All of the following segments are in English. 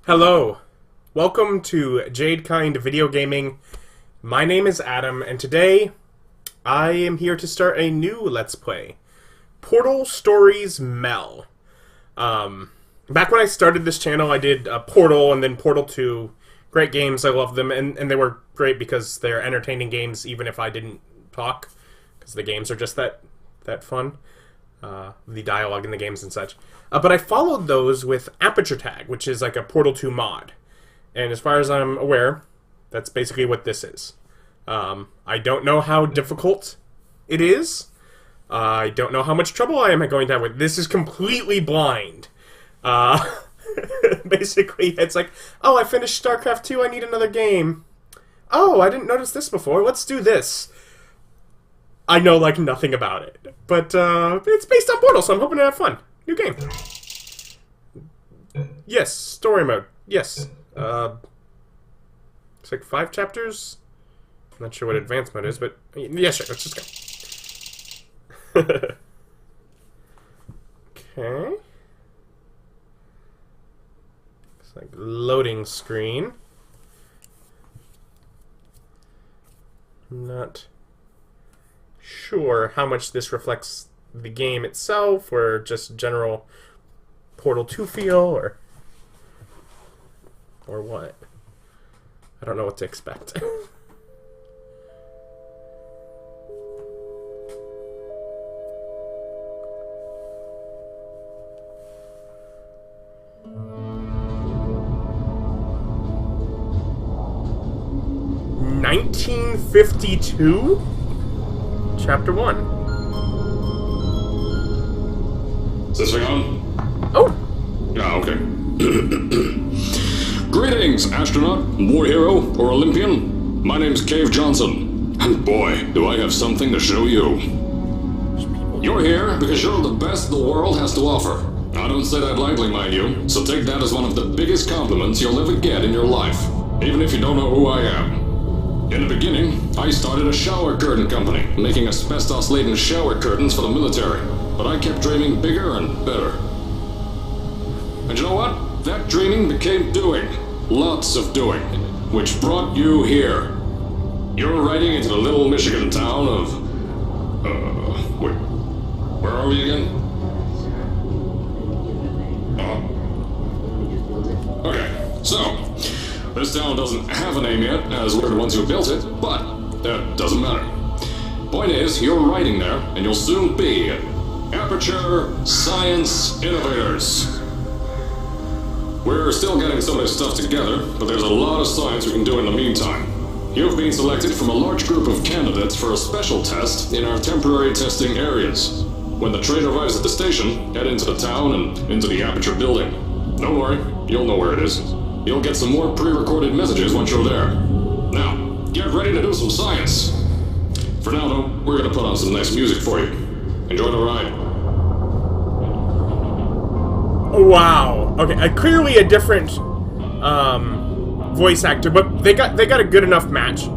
Hello, welcome to Jade Kind Video Gaming. My name is Adam, and today I am here to start a new Let's Play. Portal Stories Mel. Back when I started this channel, I did Portal and then Portal 2. Great games, I love them, and they were great because they're entertaining games even if I didn't talk, because the games are just that fun. The dialogue in the games and such. But I followed those with Aperture Tag, which is like a Portal 2 mod. And as far as I'm aware, that's basically what this is. I don't know how difficult it is. I don't know how much trouble I am going to have with this. Is completely blind. Basically, it's like, oh, I finished StarCraft 2, I need another game. Oh, I didn't notice this before, let's do this. I know, like, nothing about it. But, it's based on Portal, so I'm hoping to have fun. New game. Yes, story mode. Yes. It's like 5 chapters. I'm not sure what advanced mode is, but yeah, sure, let's just go. Okay. It's like loading screen. Not sure how much this reflects the game itself, or just general Portal 2 feel, or what. I don't know what to expect. (1952) Chapter 1. Is this thing on? Oh! Yeah, okay. Greetings, astronaut, war hero, or Olympian. My name's Cave Johnson. And boy, do I have something to show you. You're here because you're the best the world has to offer. I don't say that lightly, mind you, so take that as one of the biggest compliments you'll ever get in your life, even if you don't know who I am. In the beginning, I started a shower curtain company, making asbestos-laden shower curtains for the military. But I kept dreaming bigger and better. And you know what? That dreaming became doing. Lots of doing. Which brought you here. You're riding into the little Michigan town of... wait. Where are we again? Okay, so... This town doesn't have a name yet, as we're the ones who built it, but that doesn't matter. Point is, you're riding there, and you'll soon be Aperture Science Innovators. We're still getting some of this stuff together, but there's a lot of science we can do in the meantime. You've been selected from a large group of candidates for a special test in our temporary testing areas. When the train arrives at the station, head into the town and into the Aperture building. Don't worry, you'll know where it is. You'll get some more pre-recorded messages once you're there. Now, get ready to do some science. For now, though, we're gonna put on some nice music for you. Enjoy the ride. Wow. Okay, clearly a different voice actor, but they got a good enough match.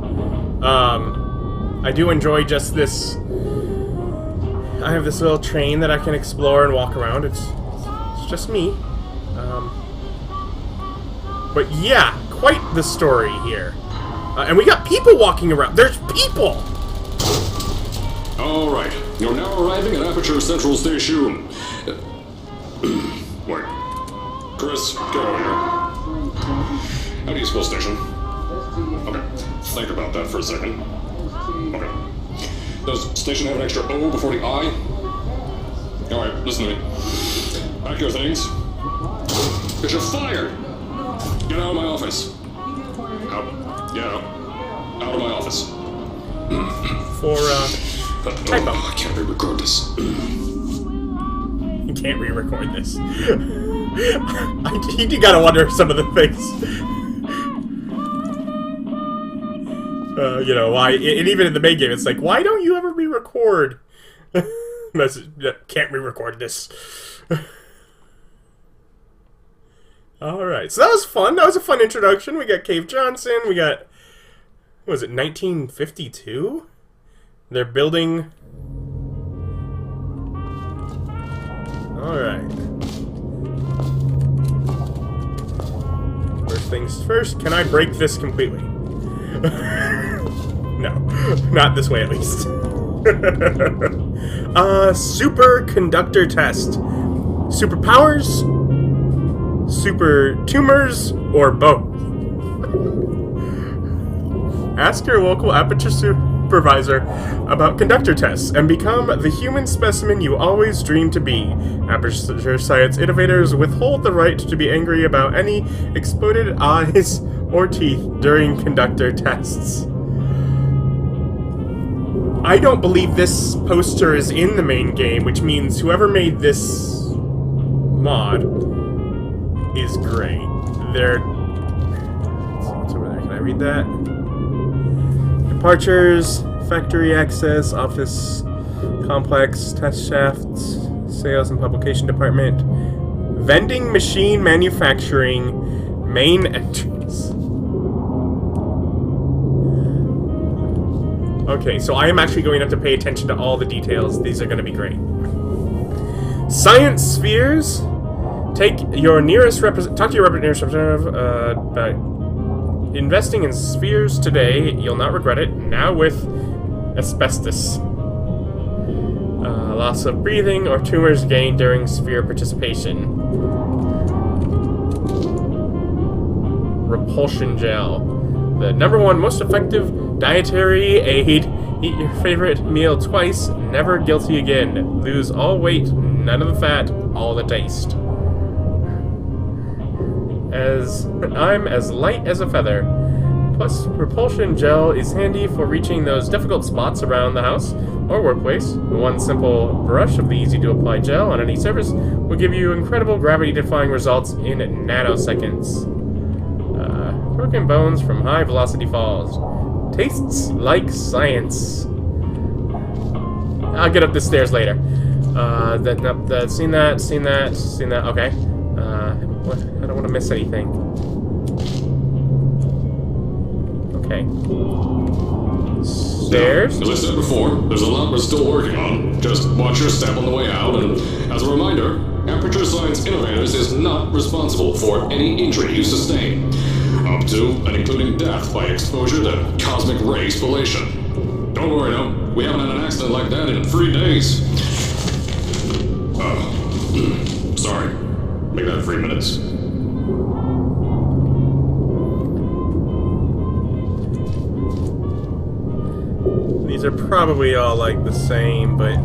I do enjoy just this. I have this little train that I can explore and walk around. It's just me. But yeah, quite the story here. And we got people walking around. There's people! Alright, you're now arriving at Aperture Central Station. Wait. Chris, get over here. How do you spell station? Okay, think about that for a second. Okay. Does station have an extra O before the I? Alright, listen to me. Pack your things. Because you're fired! Get out of my office. Out. Get out. Out of my office. For, typo. I can't re-record this. You can't re-record this. You gotta wonder some of the things. You know, why, and even in the main game, it's like, why don't you ever re-record? Can't re-record this. Alright, so that was fun. That was a fun introduction. We got Cave Johnson. We got, what was it, 1952? They're building... Alright. things first, can I break this completely? No, not this way at least. Superconductor test. Superpowers? Super tumors? Or both? Ask your local Aperture supervisor about conductor tests and become the human specimen you always dreamed to be. Aperture Science Innovators withhold the right to be angry about any exploded eyes or teeth during conductor tests. I don't believe this poster is in the main game, which means whoever made this mod is great. They're... Let's see what's over there. Can I read that? Departures, factory access, office complex, test shafts, sales and publication department, vending machine manufacturing, main entrance. Okay, so I am actually going to have to pay attention to all the details. These are going to be great. Science spheres. Talk to your nearest representative about investing in spheres today. You'll not regret it. Now with asbestos. Loss of breathing or tumors gained during sphere participation. Repulsion gel. The #1 most effective dietary aid. Eat your favorite meal twice. Never guilty again. Lose all weight, none of the fat, all the taste. I'm as light as a feather. Plus, repulsion gel is handy for reaching those difficult spots around the house or workplace. One simple brush of the easy-to-apply gel on any surface will give you incredible gravity-defying results in nanoseconds. Broken bones from high-velocity falls. Tastes like science. I'll get up the stairs later. Seen that. Okay. I don't want to miss anything. Okay. Stairs? Now, as I said before, there's a lot we're still working on. Just watch your step on the way out, and as a reminder, Aperture Science Innovators is not responsible for any injury you sustain, up to and including death by exposure to cosmic ray spallation. Don't worry now, we haven't had an accident like that in 3 days. Sorry. Make that 3 minutes. These are probably all like the same, but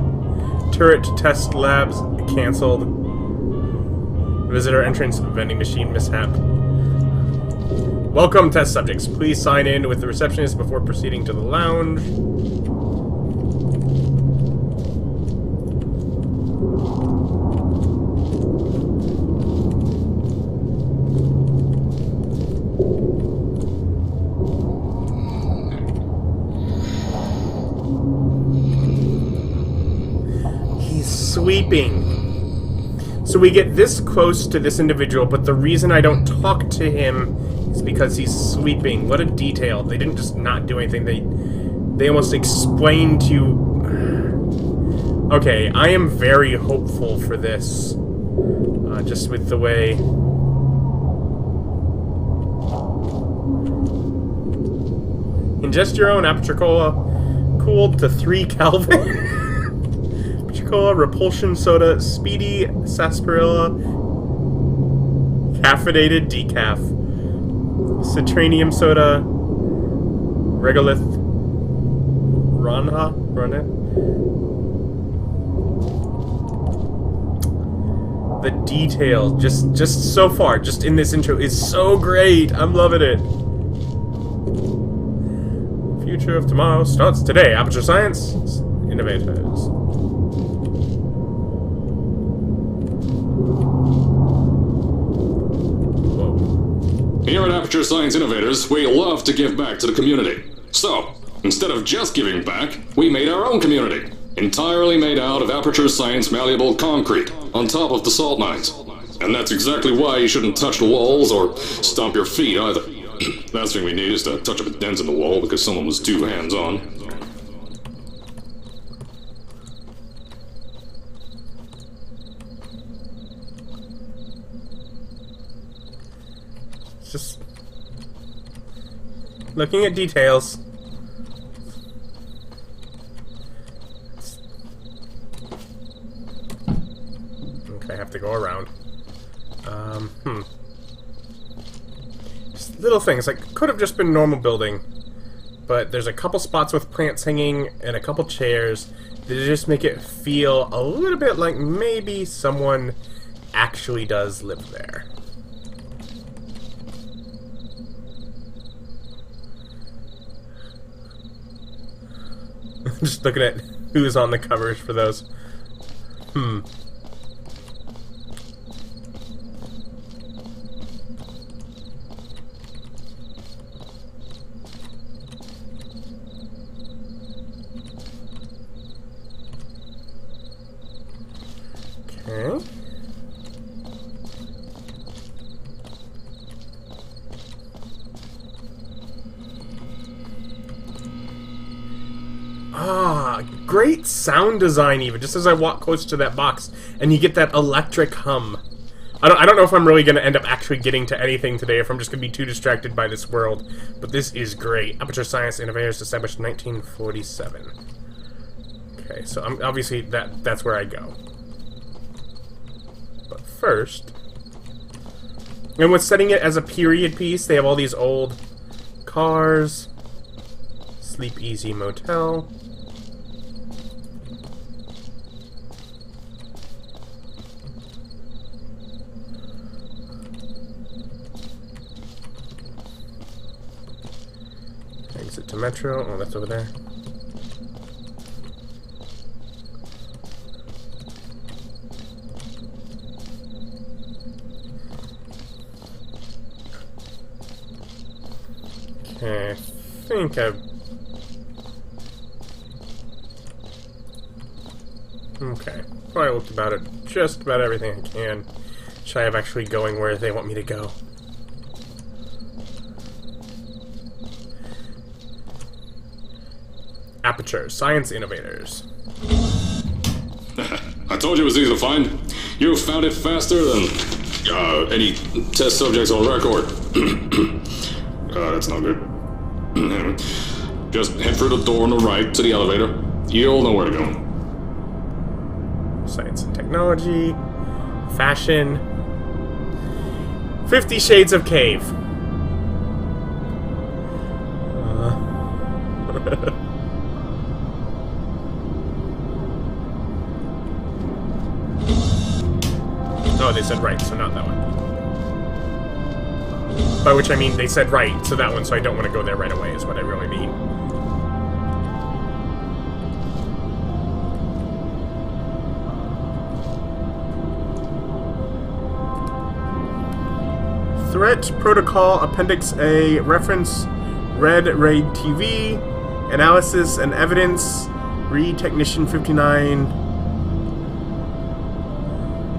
turret test labs canceled. Visitor entrance vending machine mishap. Welcome, test subjects. Please sign in with the receptionist before proceeding to the lounge. Sweeping. So we get this close to this individual, but the reason I don't talk to him is because he's sweeping. What a detail. They didn't just not do anything. They almost explained to... Okay, I am very hopeful for this. Just with the way... Ingest your own Aperture Cola. Cooled to 3 Kelvin. Cola, repulsion soda, speedy sarsaparilla, caffeinated decaf, citranium soda, regolith, rana. The detail, just so far, just in this intro, is so great. I'm loving it. Future of tomorrow starts today. Aperture Science Innovators. Here at Aperture Science Innovators, we love to give back to the community. So, instead of just giving back, we made our own community. Entirely made out of Aperture Science malleable concrete, on top of the salt mines. And that's exactly why you shouldn't touch the walls or stomp your feet either. Last thing we need is to touch up a dent in the wall because someone was too hands-on. Just Looking at details. Okay, I have to go around. Just little things, like, could have just been normal building. But there's a couple spots with plants hanging and a couple chairs that just make it feel a little bit like maybe someone actually does live there. Just looking at who's on the covers for those. Okay. Ah, great sound design even, just as I walk close to that box, and you get that electric hum. I don't know if I'm really going to end up actually getting to anything today, if I'm just going to be too distracted by this world, but this is great. Aperture Science Innovators, established in 1947. Okay, so obviously that's where I go. But first, and with setting it as a period piece, they have all these old cars, Sleep Easy Motel. Exit to Metro. Oh, that's over there. Okay, I think I've... Okay, probably looked about it, just about everything I can. Shy of actually going where they want me to go. Aperture Science Innovators. I told you it was easy to find. You found it faster than any test subjects on record. That's not good. Just head through the door on the right to the elevator. You'll know where to go. Science and technology. Fashion. 50 Shades of Cave. Oh, they said right, so not that one. By which I mean they said right, so that one, so I don't want to go there right away, is what I really mean. Threat Protocol Appendix A, reference Red Raid TV, analysis and evidence, read Technician 59.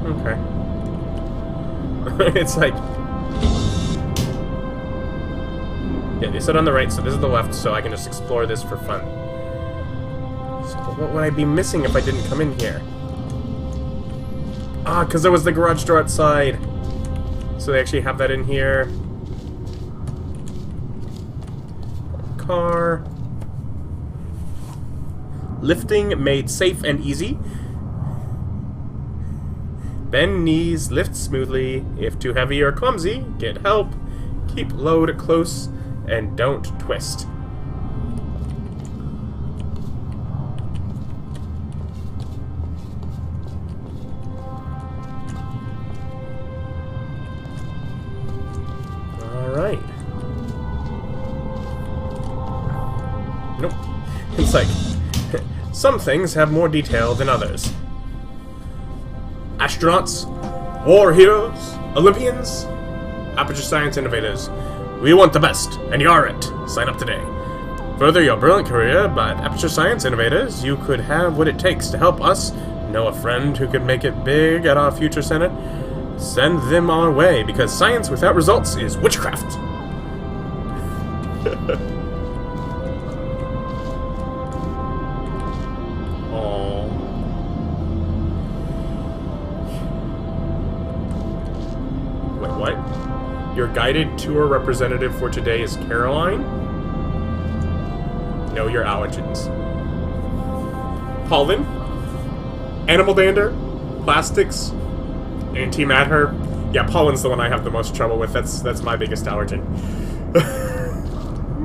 Okay. It's like... Yeah, they said on the right, so this is the left, so I can just explore this for fun. So what would I be missing if I didn't come in here? Ah, because there was the garage door outside. So they actually have that in here. Car. Lifting made safe and easy. Bend knees, lift smoothly. If too heavy or clumsy, get help. Keep load close and don't twist. Alright. Nope. It's like, some things have more detail than others. Astronauts, war heroes, Olympians, Aperture Science Innovators. We want the best, and you are it. Sign up today. Further your brilliant career, but Aperture Science Innovators, you could have what it takes to help us know a friend who could make it big at our future center. Send them our way, because science without results is witchcraft. Wait, what? Your guided tour representative for today is Caroline? know your allergens. Pollen, animal dander, plastics, antimatter. Yeah, pollen's the one I have the most trouble with. That's my biggest allergen.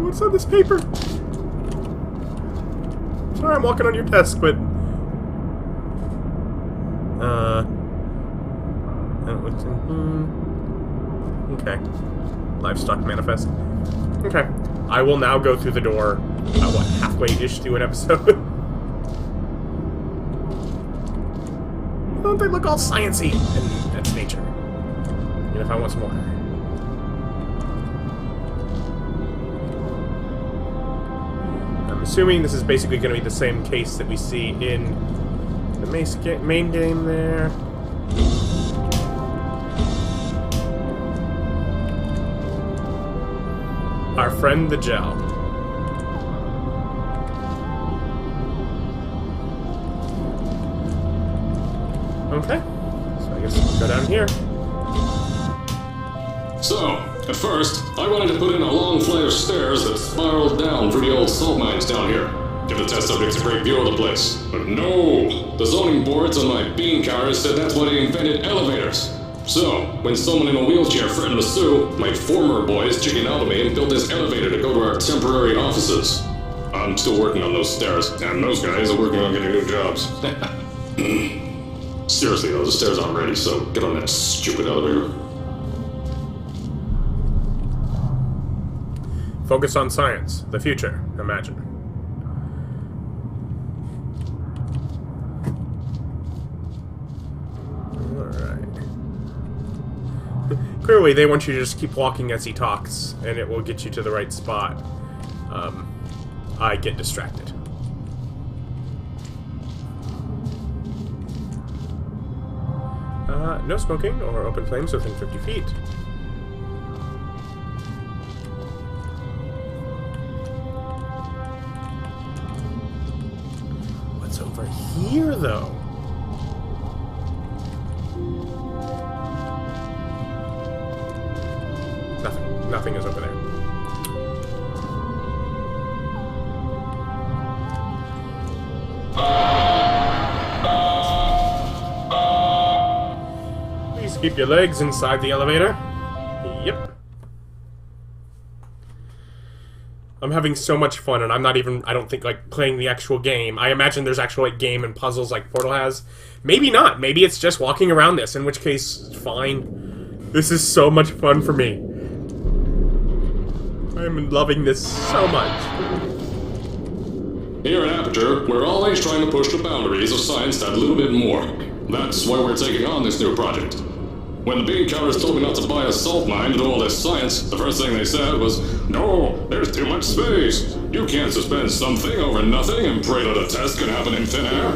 What's on this paper? Sorry, I'm walking on your desk, but... Okay. Livestock manifest. Okay. I will now go through the door, what, halfway-ish through an episode? Don't they look all sciencey? And that's nature. And if I want some more. I'm assuming this is basically going to be the same case that we see in the main game there. Our friend the gel. Okay. So I guess we'll go down here. So, at first, I wanted to put in a long flight of stairs that spiraled down through the old salt mines down here. Give the test subjects a great view of the place. But no! The zoning boards on my bean counters said that's why they invented elevators. So, when someone in a wheelchair threatened to sue, my former boys chickened out of me and built this elevator to go to our temporary offices. I'm still working on those stairs, and those guys are working on getting new jobs. Seriously though, the stairs aren't ready, so get on that stupid elevator. Focus on science. The future. Imagine. Clearly, they want you to just keep walking as he talks, and it will get you to the right spot. I get distracted. No smoking or open flames within 50 feet. What's over here, though? Nothing is over there. Please keep your legs inside the elevator. Yep. I'm having so much fun, and I'm not even, I don't think, like, playing the actual game. I imagine there's actual, like, game and puzzles like Portal has. Maybe not. Maybe it's just walking around this, in which case, fine. This is so much fun for me. I'm loving this so much. Here at Aperture, we're always trying to push the boundaries of science that little bit more. That's why we're taking on this new project. When the bean counters told me not to buy a salt mine to do all this science, the first thing they said was, "No, there's too much space. You can't suspend something over nothing and pray that a test can happen in thin air."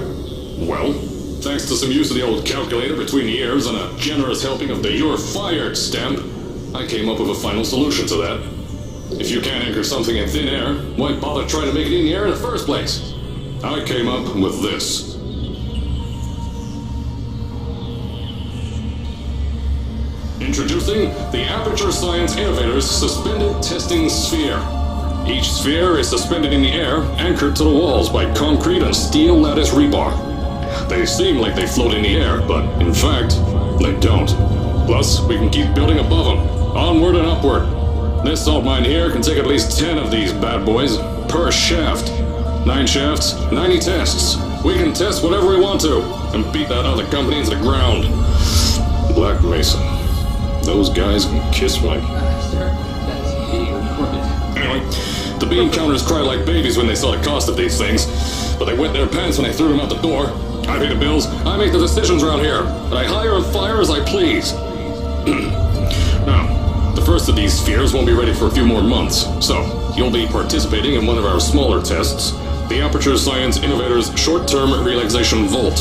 Well, thanks to some use of the old calculator between the ears and a generous helping of the "You're Fired" stamp, I came up with a final solution to that. If you can't anchor something in thin air, why bother trying to make it in the air in the first place? I came up with this. Introducing the Aperture Science Innovators Suspended Testing Sphere. Each sphere is suspended in the air, anchored to the walls by concrete and steel lattice rebar. They seem like they float in the air, but in fact, they don't. Plus, we can keep building above them, onward and upward. This salt mine here can take at least 10 of these bad boys per shaft. 9 shafts, 90 tests. We can test whatever we want to and beat that other company into the ground. Black Mesa. Those guys can kiss my... Anyway, the bean counters cried like babies when they saw the cost of these things, but they wet their pants when I threw them out the door. I pay the bills, I make the decisions around here, and I hire and fire as I please. Now, the first of these spheres won't be ready for a few more months, so you'll be participating in one of our smaller tests, the Aperture Science Innovators Short-Term Relaxation Vault.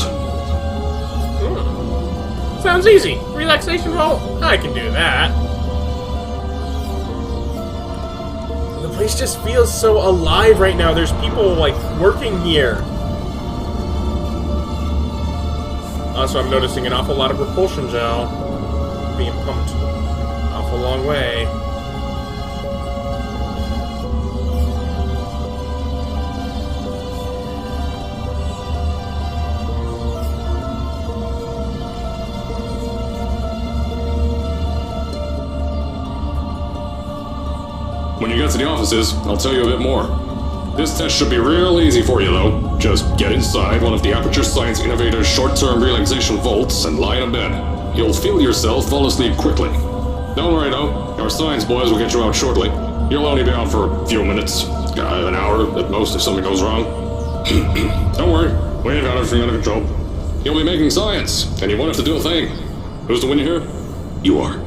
Sounds easy. Relaxation vault. I can do that. The place just feels so alive right now. There's people, like, working here. Also, I'm noticing an awful lot of repulsion gel being pumped a long way. When you get to the offices, I'll tell you a bit more. This test should be real easy for you, though. Just get inside one of the Aperture Science Innovators short-term relaxation vaults and lie in a bed. You'll feel yourself fall asleep quickly. Don't worry, though. Our science boys will get you out shortly. You'll only be out for a few minutes. An hour at most if something goes wrong. Don't worry. We've got everything under control. You'll be making science, and you won't have to do a thing. Who's the winner here? You are.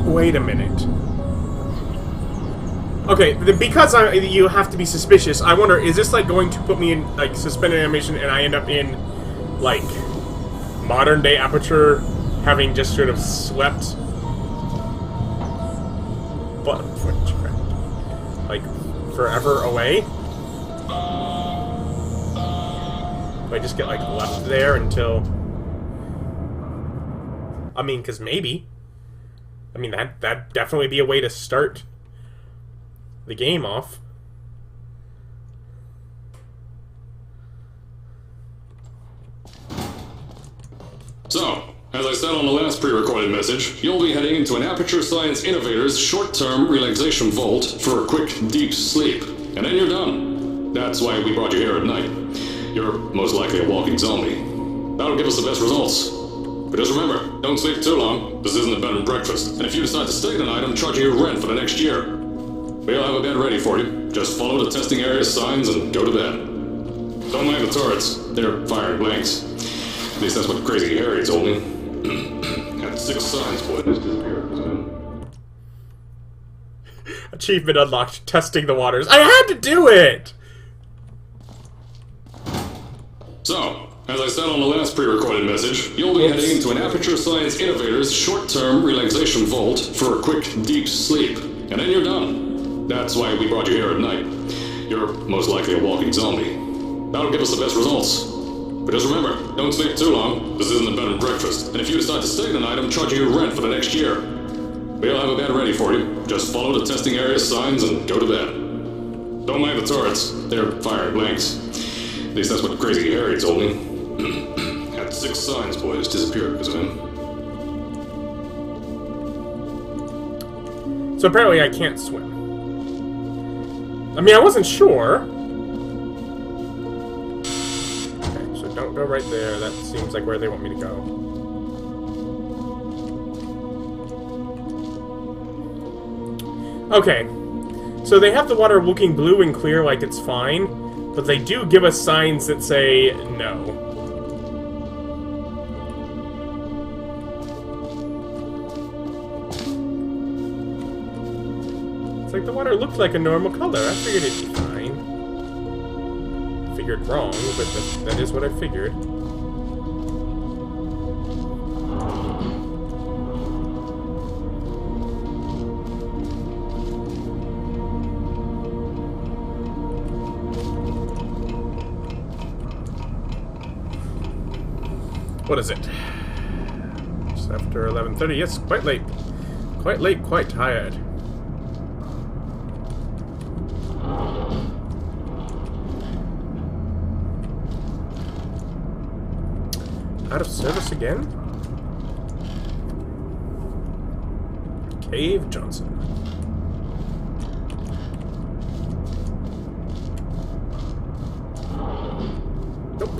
Wait a minute. Okay, because you have to be suspicious, I wonder, is this like going to put me in like suspended animation and I end up in like modern day Aperture, having just sort of slept, but like forever away? Do I just get like left there until? I mean, because maybe. I mean, that'd definitely be a way to start the game off. So, as I said on the last pre-recorded message, you'll be heading into an Aperture Science Innovators short-term relaxation vault for a quick, deep sleep. And then you're done. That's why we brought you here at night. You're most likely a walking zombie. That'll give us the best results. But just remember, don't sleep too long. This isn't a bed and breakfast. And if you decide to stay tonight, I'm charging you rent for the next year. We'll have a bed ready for you. Just follow the testing area signs and go to bed. Don't mind the turrets. They're firing blanks. At least that's what Crazy Harry told me. Had 6 signs, boy. This disappeared. Achievement unlocked. Testing the waters. I had to do it! So, as I said on the last pre-recorded message, you'll be heading into an Aperture Science Innovators short-term relaxation vault for a quick, deep sleep. And then you're done. That's why we brought you here at night. You're most likely a walking zombie. That'll give us the best results. But just remember, don't sleep too long. This isn't a bed and breakfast. And if you decide to stay tonight, I'm charging you rent for the next year. We'll have a bed ready for you. Just follow the testing area signs and go to bed. Don't mind the turrets. They're firing blanks. At least that's what Crazy Harry told me. Had 6 signs, boys, disappeared because of him. So apparently I can't swim. I mean, I wasn't sure. Okay, so don't go right there. That seems like where they want me to go. Okay. So they have the water looking blue and clear like it's fine, but they do give us signs that say no. It's like the water looked like a normal color. I figured it'd be fine. Figured wrong, but that is what I figured. What is it? It's after 11:30. Yes, quite late. Quite late, quite tired. Out of service again? Cave Johnson. Nope.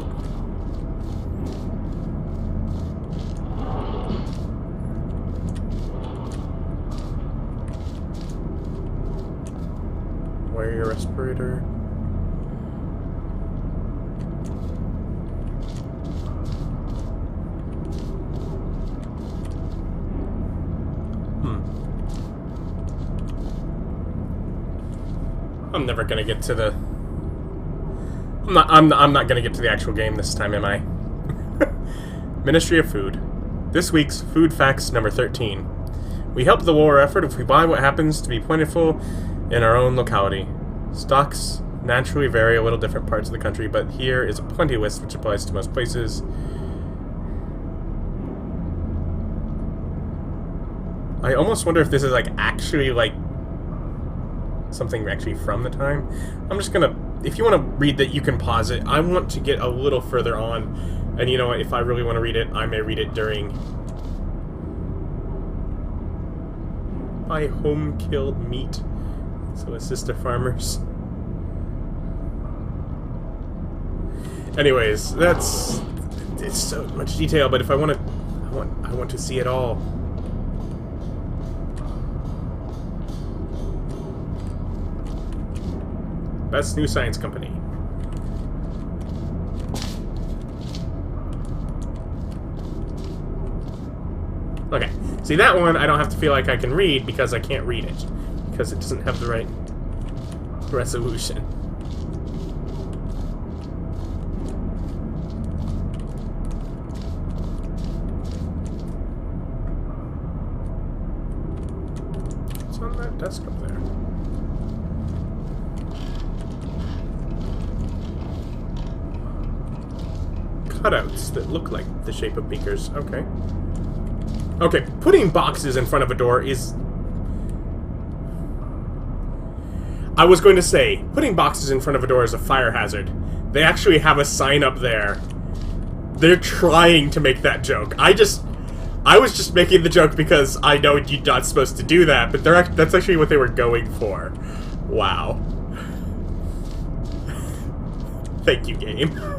Wear your respirator. I'm never gonna get to the. I'm not gonna get to the actual game this time, am I? Ministry of Food. This week's Food Facts number 13. We help the war effort if we buy what happens to be plentiful in our own locality. Stocks naturally vary a little different parts of the country, but here is a plenty list which applies to most places. I almost wonder if this is like actually like something actually from the time. I'm just gonna, if you want to read that, you can pause it. I want to get a little further on, and you know what, if I really want to read it, I may read it during buy home-killed meat. So assist the farmers. Anyways, it's so much detail, but if I want to see it all. Best new science company. Okay, see that one I don't have to feel like I can read because I can't read it. Because it doesn't have the right resolution. What's on that desk up there? Cutouts that look like the shape of beakers. Okay. Okay, putting boxes in front of a door is... I was going to say, putting boxes in front of a door is a fire hazard. They actually have a sign up there. They're trying to make that joke. I was just making the joke because I know you're not supposed to do that, but that's actually what they were going for. Wow. Thank you, game.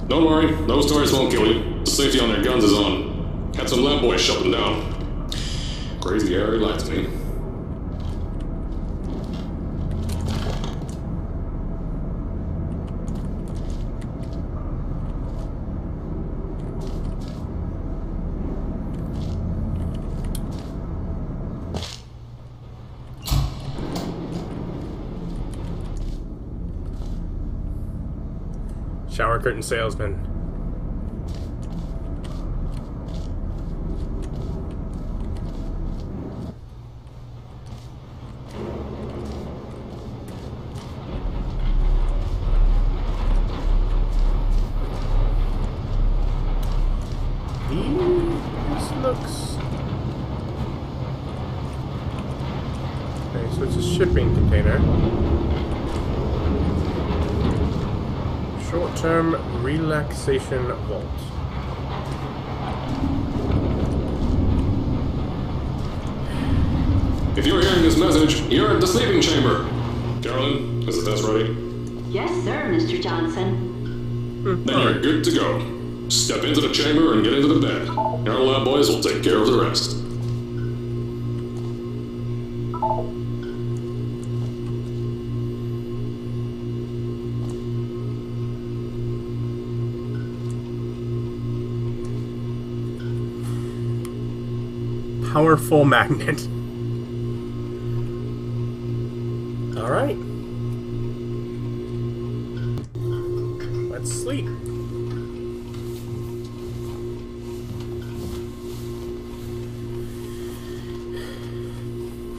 Don't worry, those toys won't kill you. The safety on their guns is on. Had some lab boys shut them down. Crazy area lied to me. Shower curtain salesman. This looks... Okay, so it's a shipping container. Short-term relaxation vault. If you're hearing this message, you're at the sleeping chamber. Carolyn, is the test ready? Yes, sir, Mr. Johnson. Then you're good to go. Step into the chamber and get into the bed. Our lab boys will take care of the rest. Powerful magnet. All right. Let's sleep.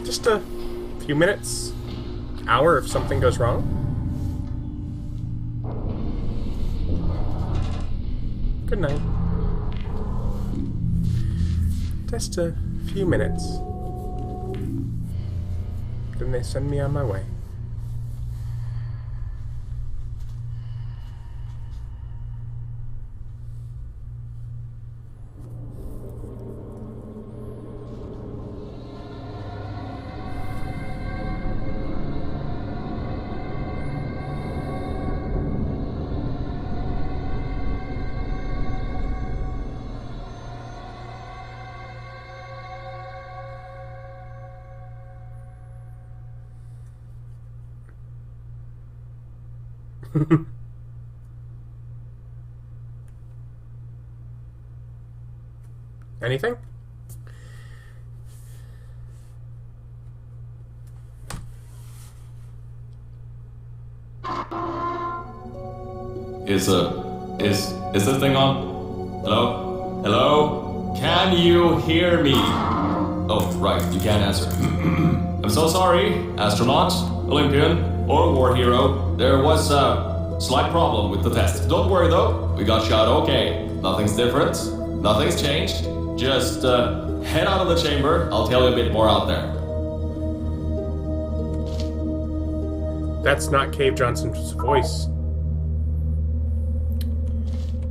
Just a few minutes, hour if something goes wrong. Good night. Just a few minutes. Then they send me on my way. Anything? Is this thing on? Hello? Hello? Can you hear me? Oh, right, you can't answer. I'm so sorry, astronaut, Olympian, or war hero. There was a slight problem with the test. Don't worry though, we got shot okay. Nothing's different, nothing's changed. Just head out of the chamber, I'll tell you a bit more out there. That's not Cave Johnson's voice.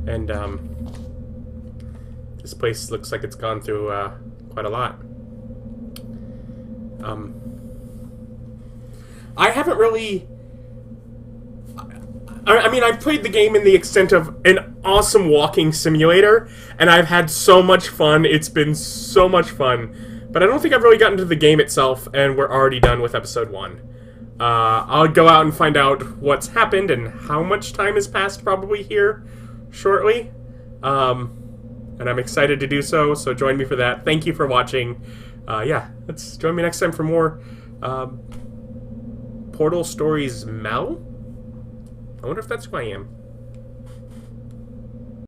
And, this place looks like it's gone through, quite a lot. I haven't really... I mean, I've played the game in the extent of an awesome walking simulator, and I've had so much fun. It's been so much fun. But I don't think I've really gotten to the game itself, and we're already done with episode 1. I'll go out and find out what's happened and how much time has passed probably here shortly. And I'm excited to do so, so join me for that. Thank you for watching. Yeah, let's join me next time for more Portal Stories Mel? I wonder if that's who I am.